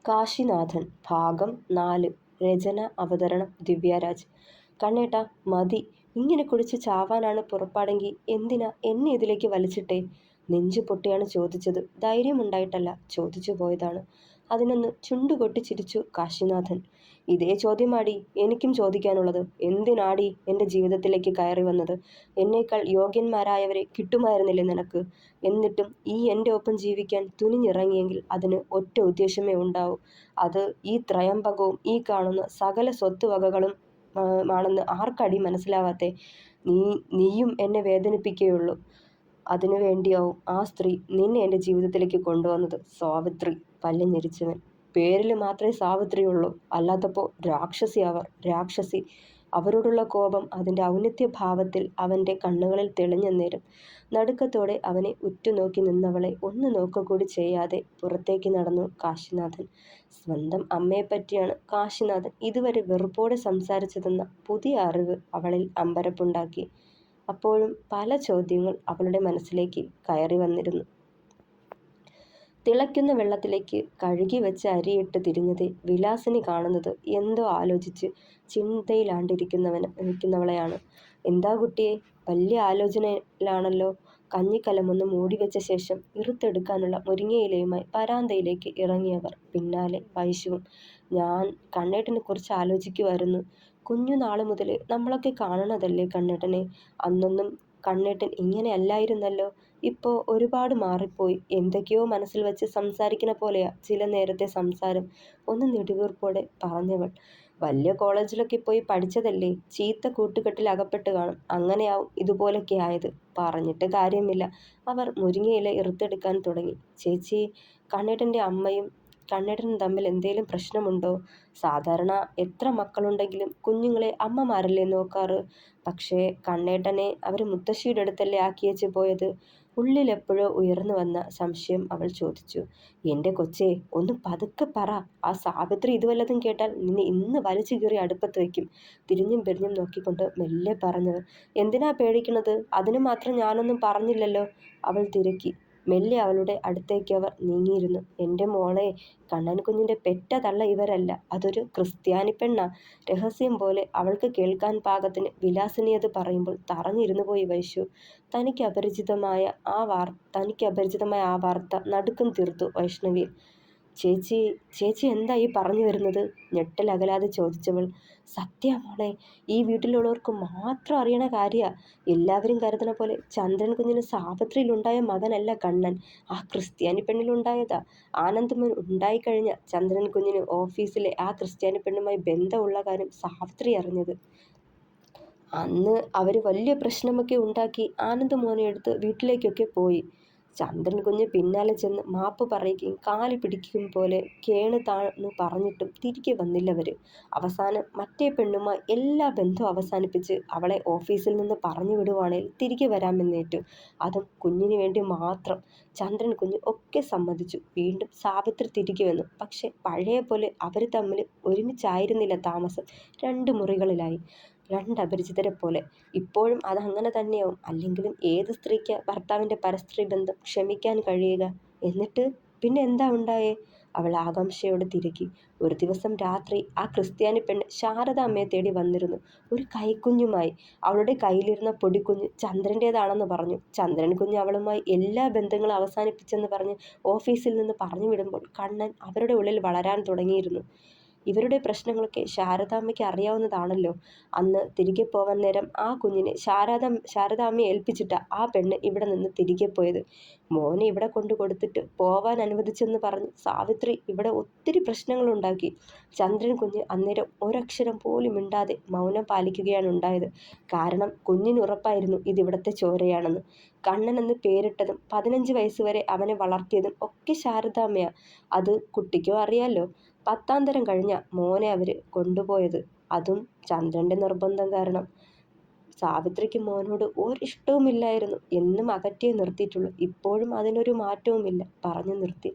കാശിനാഥൻ ഭാഗം 4. രചന അവതരണം ദിവ്യരാജ്. കണ്ണേട്ടാ മതി, ഇങ്ങനെ കുടിച്ച് ചാവാനാണ് പുറപ്പാടെങ്കിൽ എന്തിനാ എന്നെ ഇതിലേക്ക് വലിച്ചിട്ടേ? നെഞ്ചു പൊട്ടിയാണ് ചോദിച്ചത്. ധൈര്യമുണ്ടായിട്ടല്ല, ചോദിച്ചു പോയതാണ്. അതിനൊന്ന് ചുണ്ടുകൊട്ടി ചിരിച്ചു കാശിനാഥൻ. ഇതേ ചോദ്യമാടി എനിക്കും ചോദിക്കാനുള്ളത്. എന്തിനാടി എൻ്റെ ജീവിതത്തിലേക്ക് കയറി വന്നത്? എന്നേക്കാൾ യോഗ്യന്മാരായവരെ കിട്ടുമായിരുന്നില്ലേ നിനക്ക്? എന്നിട്ടും ഈ എൻ്റെ ഒപ്പം ജീവിക്കാൻ തുനിഞ്ഞിറങ്ങിയെങ്കിൽ അതിന് ഒറ്റ ഉദ്ദേശമേ ഉണ്ടാവൂ. അത് ഈ ത്രയംബകവും ഈ കാണുന്ന സകല സ്വത്തുവകകളും ആണെന്ന് ആർക്കടി മനസ്സിലാവാത്തെ? നീയും എന്നെ വേദനിപ്പിക്കുകയുള്ളൂ. അതിനു വേണ്ടിയാവും ആ സ്ത്രീ നിന്നെ എൻ്റെ ജീവിതത്തിലേക്ക് കൊണ്ടുവന്നത്. സാവിത്രി, പല്ല് ഞെരിച്ചവൻ. പേരിൽ മാത്രമേ സാവിത്രിയുള്ളൂ, അല്ലാത്തപ്പോൾ രാക്ഷസി. അവർ രാക്ഷസി. അവരോടുള്ള കോപം അതിൻ്റെ ഔന്നത്യഭാവത്തിൽ അവൻ്റെ കണ്ണുകളിൽ തെളിഞ്ഞ നേരം നടുക്കത്തോടെ അവനെ ഉറ്റുനോക്കി നിന്നവളെ ഒന്ന് നോക്കുകൂടി ചെയ്യാതെ പുറത്തേക്ക് നടന്നു കാശിനാഥൻ. സ്വന്തം അമ്മയെപ്പറ്റിയാണ് കാശിനാഥൻ ഇതുവരെ വെറുപ്പോടെ സംസാരിച്ചതെന്ന പുതിയ അറിവ് അവളിൽ അമ്പരപ്പുണ്ടാക്കി. അപ്പോഴും പല ചോദ്യങ്ങൾ അവളുടെ മനസ്സിലേക്ക് കയറി വന്നിരുന്നു. തിളയ്ക്കുന്ന വെള്ളത്തിലേക്ക് കഴുകി വെച്ച അരിയിട്ട് തിരിഞ്ഞത് വിലാസിനി കാണുന്നത് എന്തോ ആലോചിച്ച് ചിന്തയിലാണ്ടിരിക്കുന്നവളെയാണ്. എന്താ കുട്ടിയെ, വലിയ ആലോചനയിലാണല്ലോ. കഞ്ഞിക്കലമൊന്ന് മൂടിവെച്ച ശേഷം ഇറുത്തെടുക്കാനുള്ള മുരിങ്ങയിലയുമായി വരാന്തയിലേക്ക് ഇറങ്ങിയവർ പിന്നാലെ വൈശുവും. ഞാൻ കണ്ണേട്ടനെ കുറിച്ച് ആലോചിക്കുമായിരുന്നു. കുഞ്ഞുനാള് മുതൽ നമ്മളൊക്കെ കാണണതല്ലേ കണ്ണേട്ടനെ. അന്നൊന്നും കണ്ണേട്ടൻ ഇങ്ങനെ അല്ലായിരുന്നല്ലോ. ഇപ്പോൾ ഒരുപാട് മാറിപ്പോയി. എന്തൊക്കെയോ മനസ്സിൽ വെച്ച് സംസാരിക്കുന്ന പോലെയാ ചില നേരത്തെ സംസാരം. ഒന്ന് നെടുവീർപ്പോടെ പറഞ്ഞവൾ. വലിയ കോളേജിലൊക്കെ പോയി പഠിച്ചതല്ലേ. ചീത്ത കൂട്ടുകെട്ടിൽ അകപ്പെട്ട് കാണും. അങ്ങനെയാവും ഇതുപോലൊക്കെ ആയത്. പറഞ്ഞിട്ട് കാര്യമില്ല. അവർ മുരിങ്ങയില ഇറുത്തെടുക്കാൻ തുടങ്ങി. ചേച്ചി, കണ്ണേട്ടൻ്റെ അമ്മയും കണ്ണേട്ടനും തമ്മിൽ എന്തേലും പ്രശ്നമുണ്ടോ? സാധാരണ എത്ര മക്കളുണ്ടെങ്കിലും കുഞ്ഞുങ്ങളെ അമ്മമാരല്ലേ നോക്കാറ്. പക്ഷേ കണ്ണേട്ടനെ അവർ മുത്തശ്ശിയുടെ അടുത്തല്ലേ ആക്കിയേച്ച് പോയത്? ഉള്ളിലെപ്പോഴോ ഉയർന്നു വന്ന സംശയം അവൾ ചോദിച്ചു. എൻ്റെ കൊച്ചേ, ഒന്ന് പതുക്കെ പറ. ആ സാവിത്രി ഇതുവല്ലതും കേട്ടാൽ നിന്നെ ഇന്ന് വലിച്ചു കീറി അടുപ്പത്ത് വയ്ക്കും. തിരിഞ്ഞും പെരിഞ്ഞും നോക്കിക്കൊണ്ട് മെല്ലെ പറഞ്ഞവർ. എന്തിനാ പേടിക്കണത്? അതിന് മാത്രം ഞാനൊന്നും പറഞ്ഞില്ലല്ലോ. അവൾ തിരക്കി. മെല്ലെ അവളുടെ അടുത്തേക്ക് അവർ നീങ്ങിയിരുന്നു. എൻ്റെ മോളെ, കണ്ണൻ കുഞ്ഞിൻ്റെ പെറ്റ തള്ള ഇവരല്ല. അതൊരു ക്രിസ്ത്യാനി പെണ്ണാ. രഹസ്യം പോലെ അവൾക്ക് കേൾക്കാൻ പാകത്തിന് വിലാസിനിയത് പറയുമ്പോൾ തറഞ്ഞിരുന്നു പോയി വൈശു. തനിക്ക് അപരിചിതമായ ആ വാർത്ത നടുക്കം തീർത്തു വൈഷ്ണവിയിൽ. ചേച്ചി എന്താ ഈ പറഞ്ഞു വരുന്നത്? ഞെട്ടലകലാതെ ചോദിച്ചവൾ. സത്യ മോളെ, ഈ വീട്ടിലുള്ളവർക്ക് മാത്രം അറിയണ കാര്യ. എല്ലാവരും കരുതണ പോലെ ചന്ദ്രൻ കുഞ്ഞിന് സാവിത്രിയിലുണ്ടായ മകനല്ല കണ്ണൻ. ആ ക്രിസ്ത്യാനി പെണ്ണിലുണ്ടായതാ. ആനന്ദ്മോൻ ഉണ്ടായിക്കഴിഞ്ഞ ചന്ദ്രൻ കുഞ്ഞിന് ഓഫീസിലെ ആ ക്രിസ്ത്യാനി പെണ്ണുമായി ബന്ധമുള്ള കാര്യം സാവിത്രി അറിഞ്ഞത്. അന്ന് അവർ വലിയ പ്രശ്നമൊക്കെ ഉണ്ടാക്കി ആനന്ദ് മോനെ എടുത്ത് വീട്ടിലേക്കൊക്കെ പോയി. ചന്ദ്രൻ കുഞ്ഞ് പിന്നാലെ ചെന്ന് മാപ്പ് പറയുകയും കാല് പിടിക്കും പോലെ കേണ് താന്ന് പറഞ്ഞിട്ടും തിരികെ വന്നില്ലവർ. അവസാനം മറ്റേ പെണ്ണുമായി എല്ലാ ബന്ധവും അവസാനിപ്പിച്ച് അവളെ ഓഫീസിൽ നിന്ന് പറഞ്ഞു വിടുവാണെങ്കിൽ തിരികെ വരാമെന്നേറ്റു. അതും കുഞ്ഞിന് വേണ്ടി മാത്രം. ചന്ദ്രൻ കുഞ്ഞ് ഒക്കെ സമ്മതിച്ചു. വീണ്ടും സാവിത്രി തിരികെ വന്നു. പക്ഷെ പഴയ പോലെ അവർ തമ്മിൽ ഒരുമിച്ചായിരുന്നില്ല താമസം. 2 മുറികളിലായി. 2 അപരിചിതരെ പോലെ. ഇപ്പോഴും അതങ്ങനെ തന്നെയാവും. അല്ലെങ്കിലും ഏത് സ്ത്രീക്ക് ഭർത്താവിൻ്റെ പരസ്ത്രീ ബന്ധം ക്ഷമിക്കാൻ കഴിയുക? എന്നിട്ട് പിന്നെ എന്താ ഉണ്ടായേ? അവൾ ആകാംക്ഷയോടെ തിരക്കി. ഒരു ദിവസം രാത്രി ആ ക്രിസ്ത്യാനി പെണ്ണ് ശാരദ അമ്മയെ തേടി വന്നിരുന്നു. ഒരു കൈക്കുഞ്ഞുമായി. അവളുടെ കയ്യിലിരുന്ന പൊടിക്കുഞ്ഞ് ചന്ദ്രൻ്റേതാണെന്ന് പറഞ്ഞു. ചന്ദ്രൻ കുഞ്ഞ് അവളുമായി എല്ലാ ബന്ധങ്ങളും അവസാനിപ്പിച്ചെന്ന് പറഞ്ഞ് ഓഫീസിൽ നിന്ന് പറഞ്ഞു വിടുമ്പോൾ കണ്ണൻ അവരുടെ ഉള്ളിൽ വളരാൻ തുടങ്ങിയിരുന്നു. ഇവരുടെ പ്രശ്നങ്ങളൊക്കെ ശാരദാമ്മയ്ക്ക് അറിയാവുന്നതാണല്ലോ. അന്ന് തിരികെ പോവാൻ നേരം ആ കുഞ്ഞിനെ ശാരദാമ്മയെ ഏൽപ്പിച്ചിട്ടാ ആ പെണ്ണ് ഇവിടെ നിന്ന് തിരികെ പോയത്. മോനെ ഇവിടെ കൊണ്ടു കൊടുത്തിട്ട് പോവാൻ അനുവദിച്ചെന്ന് പറഞ്ഞ് സാവിത്രി ഇവിടെ ഒത്തിരി പ്രശ്നങ്ങളുണ്ടാക്കി. ചന്ദ്രൻ കുഞ്ഞ് അന്നേരം ഒരക്ഷരം പോലും മിണ്ടാതെ മൗനം പാലിക്കുകയാണ് ഉണ്ടായത്. കാരണം കുഞ്ഞിന് ഉറപ്പായിരുന്നു ഇതിവിടുത്തെ ചോരയാണെന്ന്. കണ്ണനെന്ന് പേരിട്ടതും 15 വയസ്സുവരെ അവനെ വളർത്തിയതും ഒക്കെ ശാരദാമ്മയാ. അത് കുട്ടിക്കും അറിയാലോ. 10ാം തരം കഴിഞ്ഞ മോനെ അവർ കൊണ്ടുപോയത്. അതും ചന്ദ്രൻ്റെ നിർബന്ധം കാരണം. സാവിത്രിക്ക് മോനോട് ഒരിഷ്ടവുമില്ലായിരുന്നു. എന്നും അകറ്റിയേ നിർത്തിയിട്ടുള്ളൂ. ഇപ്പോഴും അതിനൊരു മാറ്റവുമില്ല. പറഞ്ഞു നിർത്തി.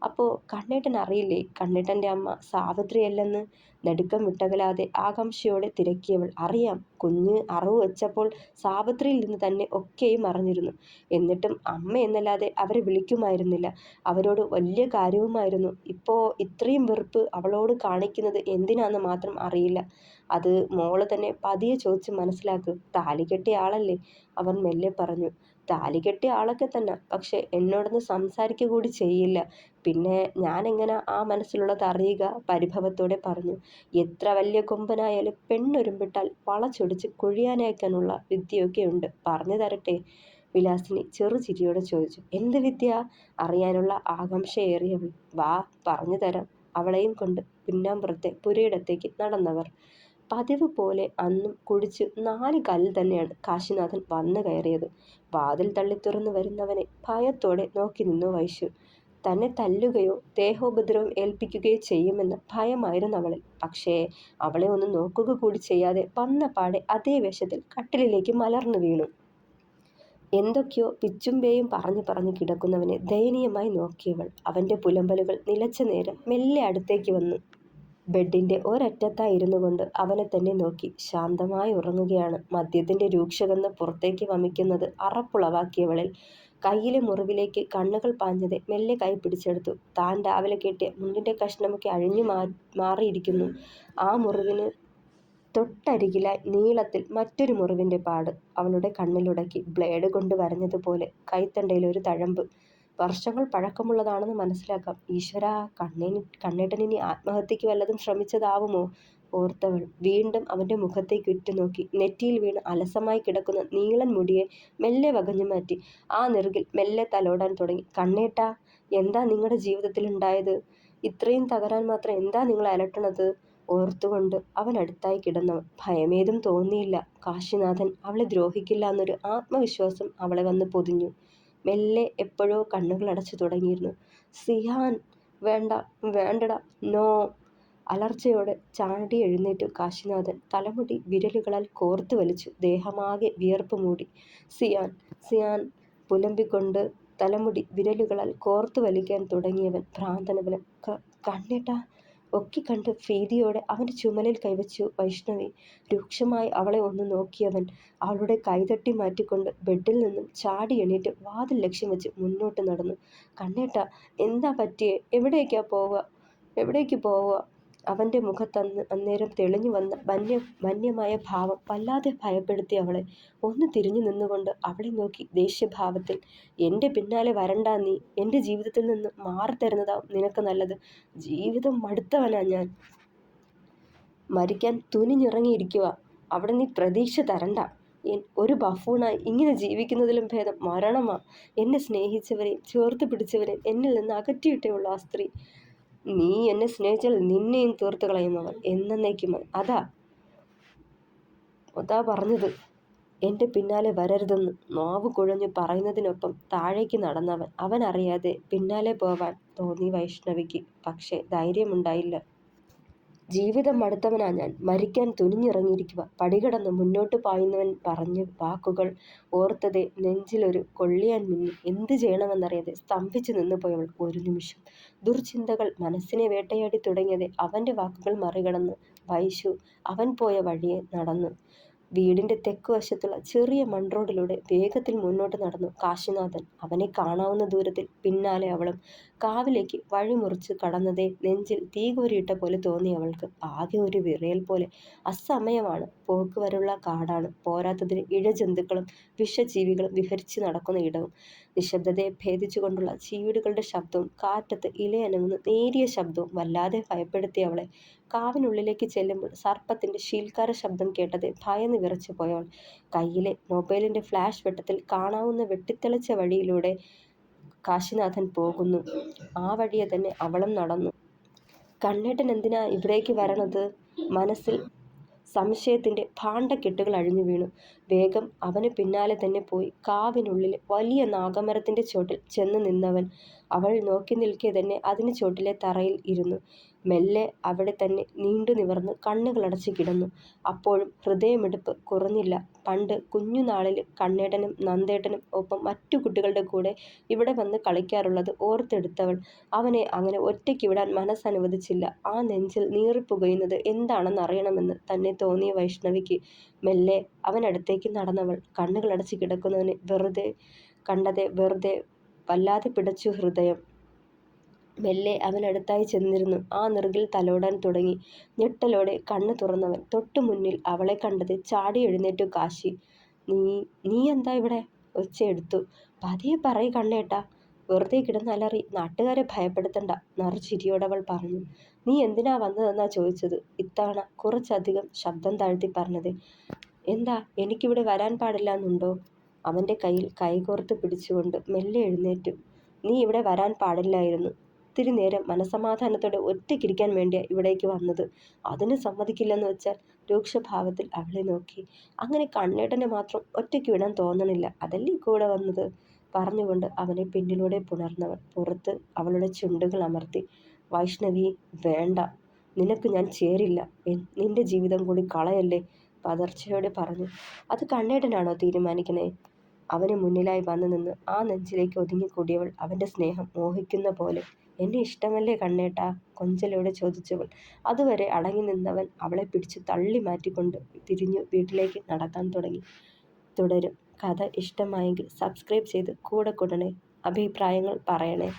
അപ്പോൾ കണ്ണേട്ടൻ അറിയില്ലേ കണ്ണേട്ടൻ്റെ അമ്മ സാവിത്രിയല്ലെന്ന്? നടുക്കം വിട്ടകലാതെ ആകാംക്ഷയോടെ തിരക്കിയവൾ. അറിയാം, കുഞ്ഞ് അറിവ് വെച്ചപ്പോൾ സാവിത്രിയിൽ നിന്ന് തന്നെ ഒക്കെയും അറിഞ്ഞിരുന്നു. എന്നിട്ടും അമ്മ എന്നല്ലാതെ അവരെ വിളിക്കുമായിരുന്നില്ല. അവരോട് വലിയ കാര്യവുമായിരുന്നു. ഇപ്പോൾ ഇത്രയും വെറുപ്പ് അവളോട് കാണിക്കുന്നത് എന്തിനാന്ന് മാത്രം അറിയില്ല. അത് മോള് തന്നെ പതിയെ ചോദിച്ച് മനസ്സിലാക്ക്. താലി കെട്ടിയ ആളല്ലേ? അവൻ മെല്ലെ പറഞ്ഞു. താലി കെട്ടിയ ആളൊക്കെ തന്നെ, പക്ഷെ എന്നോടൊന്ന് സംസാരിക്കുക കൂടി ചെയ്യില്ല. പിന്നെ ഞാനെങ്ങനെ ആ മനസ്സിലുള്ളത് അറിയുക? പരിഭവത്തോടെ പറഞ്ഞു. എത്ര വലിയ കൊമ്പനായാലും പെണ്ണൊരുമ്പിട്ടാൽ വളച്ചൊടിച്ച് കുഴിയാനേക്കാനുള്ള വിദ്യയൊക്കെയുണ്ട്. പറഞ്ഞു തരട്ടെ? വിലാസിനി ചെറുചിരിയോടെ ചോദിച്ചു. എന്ത് വിദ്യ? അറിയാനുള്ള ആകാംക്ഷയേറിയവൾ. വാ, പറഞ്ഞു തരാം. അവളെയും കൊണ്ട് പിന്നാമ്പുറത്തെ പുരയിടത്തേക്ക് നടന്നവർ. പതിവ് പോലെ അന്നും കുടിച്ച് 4 കാലിൽ തന്നെയാണ് കാശിനാഥൻ വന്നു കയറിയത്. വാതിൽ തള്ളി തുറന്നു വരുന്നവനെ ഭയത്തോടെ നോക്കി നിന്നു വൈശു. തന്നെ തല്ലുകയോ ദേഹോപദ്രവം ഏൽപ്പിക്കുകയോ ചെയ്യുമെന്ന് ഭയമായിരുന്നു അവളിൽ. പക്ഷേ അവളെ ഒന്ന് നോക്കുക കൂടി ചെയ്യാതെ വന്ന പാടെ അതേ വേഷത്തിൽ കട്ടിലിലേക്ക് മലർന്നു വീണു. എന്തൊക്കെയോ പിച്ചും പേയും പറഞ്ഞു കിടക്കുന്നവനെ ദയനീയമായി നോക്കിയവൾ. അവൻ്റെ പുലമ്പലുകൾ നിലച്ച നേരം മെല്ലെ അടുത്തേക്ക് വന്നു ബെഡിൻ്റെ ഒരറ്റത്തായി ഇരുന്നു കൊണ്ട് അവനെ തന്നെ നോക്കി. ശാന്തമായി ഉറങ്ങുകയാണ്. മദ്യത്തിൻ്റെ രൂക്ഷഗന്ധം പുറത്തേക്ക് വമിക്കുന്നത് അറപ്പുളവാക്കിയവളിൽ കയ്യിലെ മുറിവിലേക്ക് കണ്ണുകൾ പാഞ്ഞത് മെല്ലെ കൈ പിടിച്ചെടുത്തു. താൻ രാവിലെ കെട്ടിയ മുണ്ടിൻ്റെ കഷ്ണമൊക്കെ അഴിഞ്ഞു മാറിയിരിക്കുന്നു. ആ മുറിവിന് തൊട്ടരികിലായി നീളത്തിൽ മറ്റൊരു മുറിവിൻ്റെ പാട്. അവളുടെ കണ്ണിലുടക്കി ബ്ലേഡ് കൊണ്ട് വരഞ്ഞതുപോലെ കൈത്തണ്ടയിൽ ഒരു തഴമ്പ്. വർഷങ്ങൾ പഴക്കമുള്ളതാണെന്ന് മനസ്സിലാക്കാം. ഈശ്വരാ, കണ്ണേട്ടൻ ഇനി ആത്മഹത്യക്ക് വല്ലതും ശ്രമിച്ചതാവുമോ ഓർത്തവൾ വീണ്ടും അവൻ്റെ മുഖത്തേക്ക് ഉറ്റുനോക്കി. നെറ്റിയിൽ വീണ് അലസമായി കിടക്കുന്ന നീളൻ മുടിയെ മെല്ലെ വകഞ്ഞു മാറ്റി ആ നെറുകിൽ മെല്ലെ തലോടാൻ തുടങ്ങി. കണ്ണേട്ടാ, എന്താ നിങ്ങളുടെ ജീവിതത്തിൽ ഉണ്ടായത്? ഇത്രയും തകരാൻ മാത്രം എന്താ നിങ്ങളെ അലട്ടണത്? ഓർത്തുകൊണ്ട് അവൻ അടുത്തായി കിടന്നവൾ. ഭയമേതും തോന്നിയില്ല. കാശിനാഥൻ അവളെ ദ്രോഹിക്കില്ല എന്നൊരു ആത്മവിശ്വാസം അവളെ വന്ന് പൊതിഞ്ഞു. മെല്ലെ എപ്പോഴോ കണ്ണുകൾ അടച്ചു തുടങ്ങിയിരുന്നു. സിയാൻ, വേണ്ട, വേണ്ടടാ, നോ. അലർച്ചയോടെ ചാടി എഴുന്നേറ്റു കാശിനാഥൻ. തലമുടി വിരലുകളാൽ കോർത്തു വലിച്ചു. ദേഹമാകെ വിയർപ്പ് മൂടി. സിയാൻ, സിയാൻ പുലമ്പിക്കൊണ്ട് തലമുടി വിരലുകളാൽ കോർത്തു വലിക്കാൻ തുടങ്ങിയവൻ ഭ്രാന്തനവന്. കണ്ണേട്ടാ. ഒക്കെ കണ്ട് ഭീതിയോടെ അവൻ്റെ ചുമലിൽ കൈവച്ചു വൈഷ്ണവി. രൂക്ഷമായി അവളെ ഒന്ന് നോക്കിയവൻ അവളുടെ കൈതട്ടി മാറ്റിക്കൊണ്ട് ബെഡിൽ നിന്നും ചാടി എണീറ്റ് വാതിൽ ലക്ഷ്യം വെച്ച് മുന്നോട്ട് നടന്നു. കണ്ണേട്ടാ, എന്താ പറ്റിയേ? എവിടേക്ക് പോവുക? അവൻ്റെ മുഖത്തന്ന് അന്നേരം തെളിഞ്ഞു വന്ന വന്യമായ ഭാവം വല്ലാതെ ഭയപ്പെടുത്തി അവളെ. ഒന്ന് തിരിഞ്ഞു നിന്നുകൊണ്ട് അവളെ നോക്കി ദേഷ്യഭാവത്തിൽ. എൻ്റെ പിന്നാലെ വരണ്ടാ നീ. എൻ്റെ ജീവിതത്തിൽ നിന്ന് മാറിത്തരുന്നതാവും നിനക്ക് നല്ലത്. ജീവിതം മടുത്തവനാ ഞാൻ. മരിക്കാൻ തുനിഞ്ഞിറങ്ങിയിരിക്കുക. അവിടെ നീ പ്രതീക്ഷ തരണ്ട. ഒരു ബഫൂണായി ഇങ്ങനെ ജീവിക്കുന്നതിലും ഭേദം മരണമാ. എന്നെ സ്നേഹിച്ചവരെയും ചേർത്ത് പിടിച്ചവരെയും എന്നിൽ നിന്ന് അകറ്റിയിട്ടേ ഉള്ളൂ ആ സ്ത്രീ. നീ എന്നെ സ്നേഹിച്ചാൽ നിന്നെയും തീർത്ത് കളയും അവൻ, എന്നേക്കുമായി. അതാ പറഞ്ഞത്. എൻ്റെ പിന്നാലെ വരരുതെന്ന് നാവ് കുഴഞ്ഞു പറയുന്നതിനൊപ്പം താഴേക്ക് നടന്നവൻ. അവനറിയാതെ പിന്നാലെ പോവാൻ തോന്നി വൈഷ്ണവിക്ക്. പക്ഷേ ധൈര്യമുണ്ടായില്ല. ജീവിതം മടുത്തവനാ ഞാൻ. മരിക്കാൻ തുനിഞ്ഞിറങ്ങിയിരിക്കുക. പടികടന്ന് മുന്നോട്ട് പായുന്നവൻ പറഞ്ഞ വാക്കുകൾ ഓർത്തതേ നെഞ്ചിലൊരു കൊള്ളിയാൻ മിന്നി. എന്ത് ചെയ്യണമെന്നറിയാതെ സ്തംഭിച്ചു നിന്നു പോയവൾ ഒരു നിമിഷം. ദുർചിന്തകൾ മനസ്സിനെ വേട്ടയാടി തുടങ്ങിയത് അവൻ്റെ വാക്കുകൾ മറികടന്ന് വൈശു അവൻ പോയ വഴിയെ നടന്നു. വീടിൻ്റെ തെക്കുവശത്തുള്ള ചെറിയ മൺറോഡിലൂടെ വേഗത്തിൽ മുന്നോട്ട് നടന്നു കാശിനാഥൻ. അവനെ കാണാവുന്ന ദൂരത്തിൽ പിന്നാലെ അവളും. കാവിലേക്ക് വഴിമുറിച്ച് കടന്നതേ നെഞ്ചിൽ തീ കോരിയിട്ട പോലെ തോന്നി അവൾക്ക്. ആകെ ഒരു വിറയൽ പോലെ. അസമയമാണ്. പോക്കുവരവുള്ള കാടാണ്. പോരാത്തതിന് ഇഴജന്തുക്കളും വിഷജീവികളും വിഹരിച്ച് നടക്കുന്ന ഇടവും. നിശബ്ദതയെ ഭേദിച്ചുകൊണ്ടുള്ള ചീവീടുകളുടെ ശബ്ദവും കാറ്റത്ത് ഇലയനങ്ങുന്ന നേരിയ ശബ്ദവും വല്ലാതെ ഭയപ്പെടുത്തി അവളെ. കാവിനുള്ളിലേക്ക് ചെല്ലുമ്പോൾ സർപ്പത്തിൻ്റെ ശീൽക്കാര ശബ്ദം കേട്ടത് ഭയന്ന് വിറച്ചു പോയവൾ കയ്യിലെ മൊബൈലിൻ്റെ ഫ്ലാഷ് വെട്ടത്തിൽ കാണാവുന്ന വെട്ടിത്തെളിച്ച വഴിയിലൂടെ കാശിനാഥൻ പോകുന്നു. ആ വഴിയെ തന്നെ അവളും നടന്നു. കണ്ണേട്ടൻ എന്തിനാ ഇവിടേക്ക് വരണത്? മനസ്സിൽ സംശയത്തിൻ്റെ ഭാണ്ഡക്കെട്ടുകൾ അഴിഞ്ഞു വീണു. വേഗം അവന് പിന്നാലെ തന്നെ പോയി കാവിനുള്ളിൽ വലിയ നാഗമരത്തിൻ്റെ ചോട്ടിൽ ചെന്ന് നിന്നവൻ അവൾ നോക്കി നിൽക്കെ തന്നെ അതിന് ചോട്ടിലെ തറയിൽ ഇരുന്നു. മെല്ലെ അവിടെ തന്നെ നീണ്ടു നിവർന്ന് കണ്ണുകളടച്ച് കിടന്നു. അപ്പോഴും ഹൃദയമിടിപ്പ് കുറഞ്ഞില്ല. പണ്ട് കുഞ്ഞുനാളിൽ കണ്ണേട്ടനും നന്ദേട്ടനും ഒപ്പം മറ്റു കുട്ടികളുടെ കൂടെ ഇവിടെ വന്ന് കളിക്കാറുള്ളത് ഓർത്തെടുത്തവൾ അവനെ അങ്ങനെ ഒറ്റയ്ക്ക് വിടാൻ മനസ്സനുവദിച്ചില്ല. ആ നെഞ്ചിൽ നീറിപ്പുകയുന്നത് എന്താണെന്നറിയണമെന്ന് തന്നെ തോന്നിയ വൈഷ്ണവിക്ക് മെല്ലെ അവനടുത്തേക്ക് നടന്നവൾ കണ്ണുകളടച്ച് കിടക്കുന്നവനെ വെറുതെ വല്ലാതെ പിടച്ചു ഹൃദയം. മെല്ലെ അവനടുത്തായി ചെന്നിരുന്നു. ആ നെറുകിൽ തലോടാൻ തുടങ്ങി. ഞെട്ടലോടെ കണ്ണു തുറന്നവൻ തൊട്ടു മുന്നിൽ അവളെ കണ്ടത് ചാടി എഴുന്നേറ്റു കാശി. നീ എന്താ ഇവിടെ? ഒച്ചയെടുത്തു. പതിയെ പറയ് കണ്ണേട്ടാ. വെറുതെ കിടന്നലറി നാട്ടുകാരെ ഭയപ്പെടുത്തണ്ട, നറുചിരിയോടവൾ പറഞ്ഞു. നീ എന്തിനാ വന്നതെന്നാ ചോദിച്ചത്? ഇത്തവണ കുറച്ചധികം ശബ്ദം താഴ്ത്തി പറഞ്ഞത്. എന്താ എനിക്കിവിടെ വരാൻ പാടില്ലാന്നുണ്ടോ? അവൻ്റെ കയ്യിൽ കൈകോർത്ത് പിടിച്ചുകൊണ്ട് മെല്ലെ എഴുന്നേറ്റു. നീ ഇവിടെ വരാൻ പാടില്ലായിരുന്നു. ഇത്തിരി നേരം മനസമാധാനത്തോടെ ഒറ്റയ്ക്കിരിക്കാൻ വേണ്ടിയാ ഇവിടേക്ക് വന്നത്. അതിന് സമ്മതിക്കില്ലെന്ന് വെച്ചാൽ? രൂക്ഷഭാവത്തിൽ അവളെ നോക്കി. അങ്ങനെ കണ്ണേട്ടനെ മാത്രം ഒറ്റയ്ക്ക് വിടാൻ തോന്നണില്ല, അതല്ലേ കൂടെ വന്നത്? പറഞ്ഞുകൊണ്ട് അവനെ പിന്നിലൂടെ പുണർന്നവൾ പുറത്ത് അവളുടെ ചുണ്ടുകൾ അമർത്തി. വൈഷ്ണവി, വേണ്ട, നിനക്ക് ഞാൻ ചേരില്ല. നിന്റെ ജീവിതം കൂടി കളയല്ലേ, പതർച്ചയോടെ പറഞ്ഞു. അത് കണ്ണേട്ടനാണോ തീരുമാനിക്കണേ? അവന് മുന്നിലായി വന്നു നിന്ന് ആ നെഞ്ചിലേക്ക് ഒതുങ്ങിക്കൂടിയവൾ അവൻ്റെ സ്നേഹം മോഹിക്കുന്ന പോലെ. എന്നെ ഇഷ്ടമല്ലേ കണ്ണേട്ടാ? കൊഞ്ചലോടെ ചോദിച്ചവൾ. അതുവരെ അടങ്ങി നിന്നവൻ അവളെ പിടിച്ചു തള്ളി മാറ്റിക്കൊണ്ട് തിരിഞ്ഞു വീട്ടിലേക്ക് നടക്കാൻ തുടങ്ങി. തുടരും. കഥ ഇഷ്ടമായെങ്കിൽ സബ്സ്ക്രൈബ് ചെയ്ത് കൂടെ കൂടണേ. അഭിപ്രായങ്ങൾ പറയണേ.